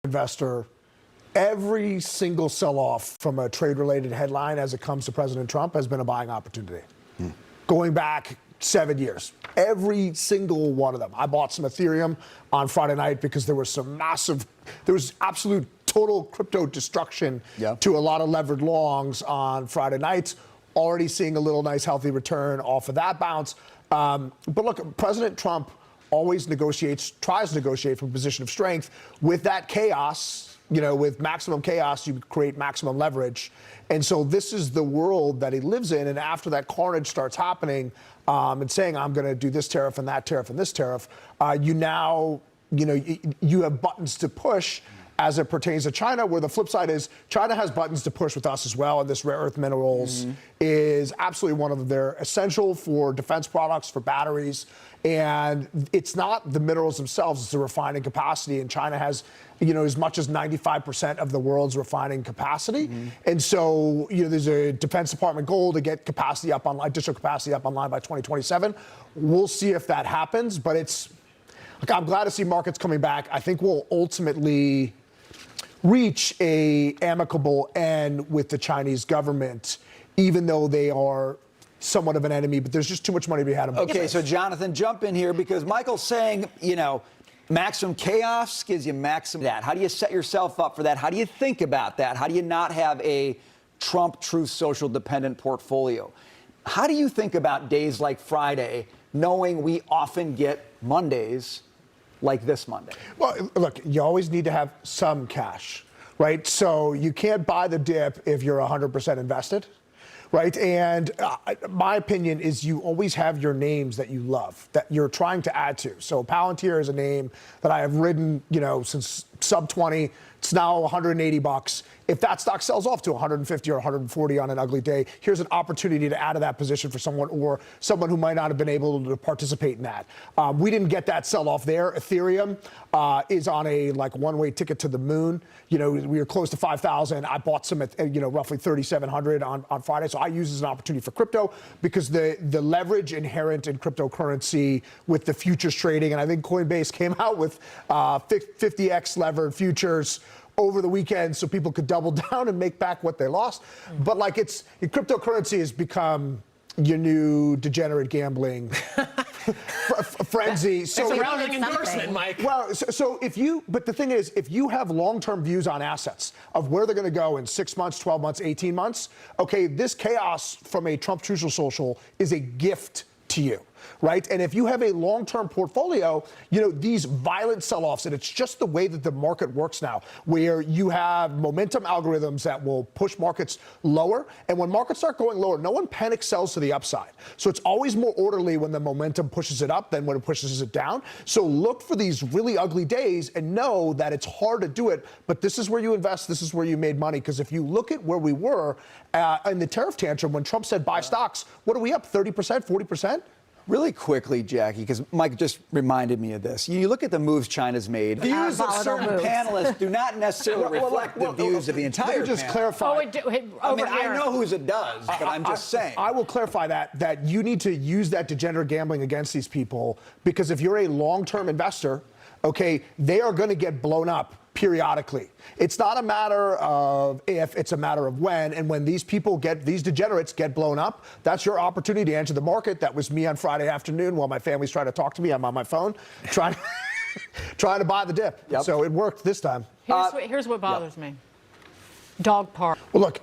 investor, every single sell-off from a trade-related headline as it comes to President Trump has been a buying opportunity. Going back 7 years, every single one of them. I bought some Ethereum on Friday night because there was absolute total crypto destruction to a lot of levered longs on Friday nights. Already seeing a little nice healthy return off of that bounce. But look, President Trump always tries to negotiate from a position of strength. With that chaos, with maximum chaos, you create maximum leverage. And so this is the world that he lives in. And after that carnage starts happening and saying, I'm going to do this tariff and that tariff and this tariff, you have buttons to push as it pertains to China, where the flip side is China has buttons to push with us as well. And this rare earth minerals is absolutely one of their essential for defense products, for batteries. And it's not the minerals themselves, it's the refining capacity. And China has, as much as 95% of the world's refining capacity. And so, there's a Defense Department goal to get capacity up online, additional capacity up online by 2027. We'll see if that happens, but I'm glad to see markets coming back. I think we'll ultimately reach a amicable end with the Chinese government, even though they are somewhat of an enemy, but there's just too much money to be had. Okay, so Jonathan, jump in here because Michael's saying, maximum chaos gives you maximum that. How do you set yourself up for that? How do you think about that? How do you not have a Trump Truth Social dependent portfolio? How do you think about days like Friday, knowing we often get Mondays like this Monday? Well, look, you always need to have some cash, right? So you can't buy the dip if you're 100% invested, right? And my opinion is you always have your names that you love, that you're trying to add to. So Palantir is a name that I have ridden, since sub 20. It's now $180. If that stock sells off to 150 or 140 on an ugly day, here's an opportunity to add to that position for someone who might not have been able to participate in that. We didn't get that sell-off there. Ethereum is on a one-way ticket to the moon. We were close to 5,000. I bought some at roughly 3,700 on Friday. So I use it as an opportunity for crypto because the leverage inherent in cryptocurrency with the futures trading, and I think Coinbase came out with 50x levered futures over the weekend so people could double down and make back what they lost. But cryptocurrency has become your new degenerate gambling frenzy. So it's a rounding endorsement, Mike. Well, but the thing is, if you have long-term views on assets of where they're going to go in 6 months, 12 months, 18 months, okay, this chaos from a Trump Truth Social is a gift to you, right? And if you have a long-term portfolio, these violent sell-offs, and it's just the way that the market works now, where you have momentum algorithms that will push markets lower. And when markets start going lower, no one panic sells to the upside. So it's always more orderly when the momentum pushes it up than when it pushes it down. So look for these really ugly days and know that it's hard to do it, but this is where you invest, this is where you made money. Because if you look at where we were in the tariff tantrum, when Trump said buy stocks, what are we up, 30%, 40%? Really quickly, Jackie, because Mike just reminded me of this. You look at the moves China's made. Views of certain panelists do not necessarily reflect the views of the entire panel. Let me just clarify. I know whose it does, but I'm just saying. I will clarify that you need to use that degenerate gambling against these people, because if you're a long-term investor, okay, they are going to get blown up periodically. It's not a matter of if, it's a matter of when. And when these degenerates get blown up, that's your opportunity to enter the market. That was me on Friday afternoon while my family's trying to talk to me. I'm on my phone trying to buy the dip. Yep. So it worked this time. Here's what bothers me. Dog park. Well, look,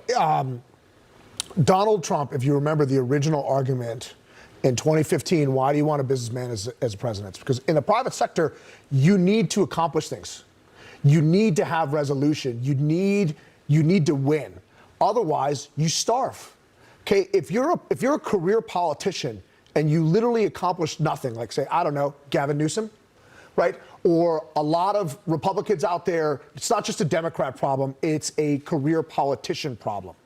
Donald Trump, if you remember the original argument in 2015, why do you want a businessman as president? It's because in the private sector, you need to accomplish things. You need to have resolution. You need to win. Otherwise, you starve. Okay, if you're a career politician and you literally accomplish nothing, like say, I don't know, Gavin Newsom, right? Or a lot of Republicans out there, it's not just a Democrat problem, it's a career politician problem.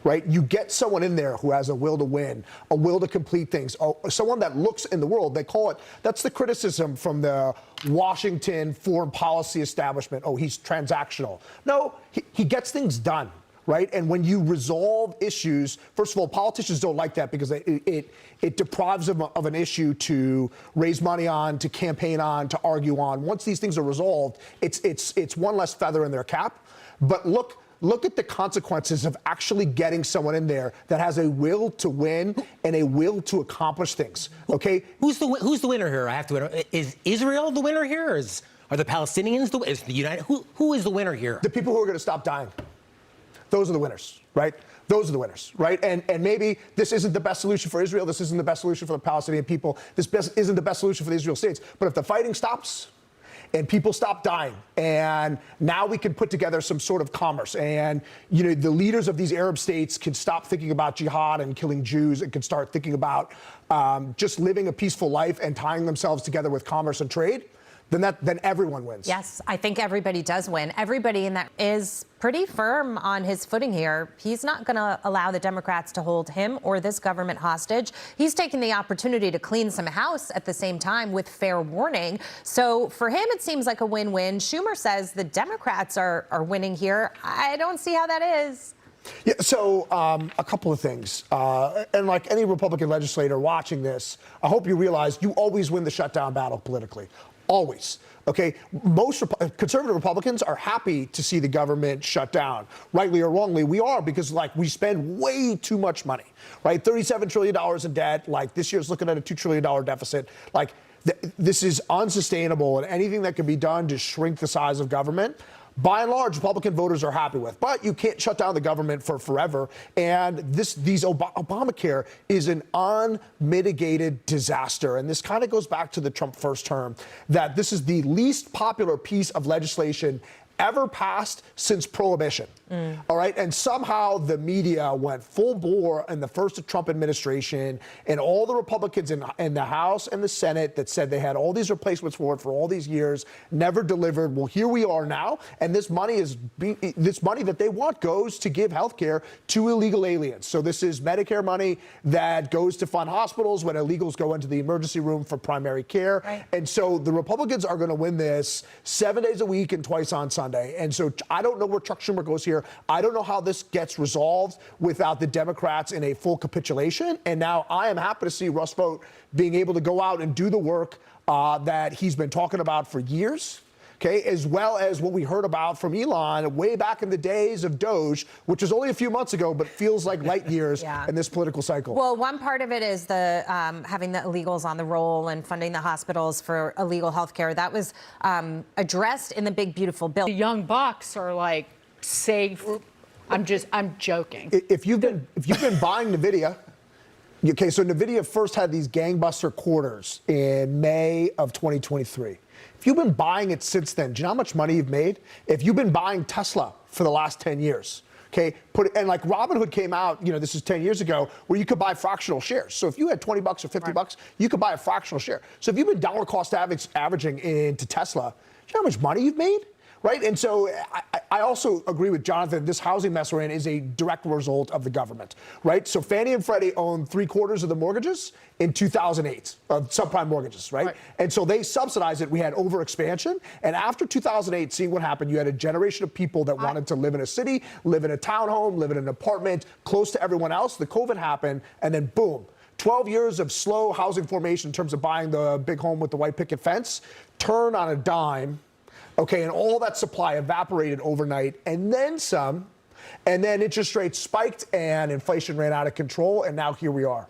Right? You get someone in there who has a will to win, a will to complete things, someone that looks in the world. They call it, that's the criticism from the Washington foreign policy establishment. Oh, he's transactional. No, he gets things done. right? And when you resolve issues, first of all, politicians don't like that because it deprives them of an issue to raise money on, to campaign on, to argue on. Once these things are resolved, it's one less feather in their cap. But look at the consequences of actually getting someone in there that has a will to win and a will to accomplish things. Okay, who's the winner here? I have to. Is Israel the winner here? Or are the Palestinians is the United? Who is the winner here? The people who are going to stop dying. Those are the winners, right? Those are the winners, right? And maybe this isn't the best solution for Israel. This isn't the best solution for the Palestinian people. This isn't the best solution for the Israel states. But if the fighting stops and people stop dying, and now we can put together some sort of commerce, and the leaders of these Arab states can stop thinking about jihad and killing Jews and can start thinking about just living a peaceful life and tying themselves together with commerce and trade, then everyone wins. Yes, I think everybody does win. Everybody in that is pretty firm on his footing here. He's not going to allow the Democrats to hold him or this government hostage. He's taking the opportunity to clean some house at the same time with fair warning. So for him, it seems like a win-win. Schumer says the Democrats are winning here. I don't see how that is. Yeah, so a couple of things. And like any Republican legislator watching this, I hope you realize you always win the shutdown battle politically. Always. Okay, most conservative Republicans are happy to see the government shut down. Rightly or wrongly, we are, because we spend way too much money, right? $37 trillion in debt. This year's looking at a $2 trillion deficit. This is unsustainable, and anything that can be done to shrink the size of government, by and large, Republican voters are happy with. But you can't shut down the government for forever. And Obamacare is an unmitigated disaster. And this kind of goes back to the Trump first term, that this is the least popular piece of legislation ever passed since Prohibition. All right. And somehow the media went full bore in the first Trump administration, and all the Republicans in the House and the Senate that said they had all these replacements for it for all these years never delivered. Well, here we are now. And this money that they want goes to give health care to illegal aliens. So this is Medicare money that goes to fund hospitals when illegals go into the emergency room for primary care. Right. And so the Republicans are going to win this 7 days a week and twice on Sunday. And so I don't know where Chuck Schumer goes here. I don't know how this gets resolved without the Democrats in a full capitulation. And now I am happy to see Russ Vought being able to go out and do the work that he's been talking about for years. Okay, as well as what we heard about from Elon way back in the days of Doge, which was only a few months ago, but feels like light years in this political cycle. Well, one part of it is the having the illegals on the roll and funding the hospitals for illegal health care. That was addressed in the big, beautiful bill. The young bucks are safe. I'm joking. If you've been buying NVIDIA, okay, so NVIDIA first had these gangbuster quarters in May of 2023. If you've been buying it since then, do you know how much money you've made? If you've been buying Tesla for the last 10 years, okay, Robinhood came out, this is 10 years ago, where you could buy fractional shares. So if you had 20 bucks or 50 bucks, you could buy a fractional share. So if you've been dollar cost averaging into Tesla, do you know how much money you've made? Right. And so I also agree with Jonathan. This housing mess we're in is a direct result of the government. Right. So Fannie and Freddie owned 3/4 of the mortgages in 2008 of subprime mortgages. Right. And so they subsidized it. We had overexpansion. And after 2008, seeing what happened, you had a generation of people that wanted to live in a city, live in a townhome, live in an apartment close to everyone else. The COVID happened. And then boom, 12 years of slow housing formation in terms of buying the big home with the white picket fence, turn on a dime. Okay, and all that supply evaporated overnight, and then some, and then interest rates spiked and inflation ran out of control, and now here we are.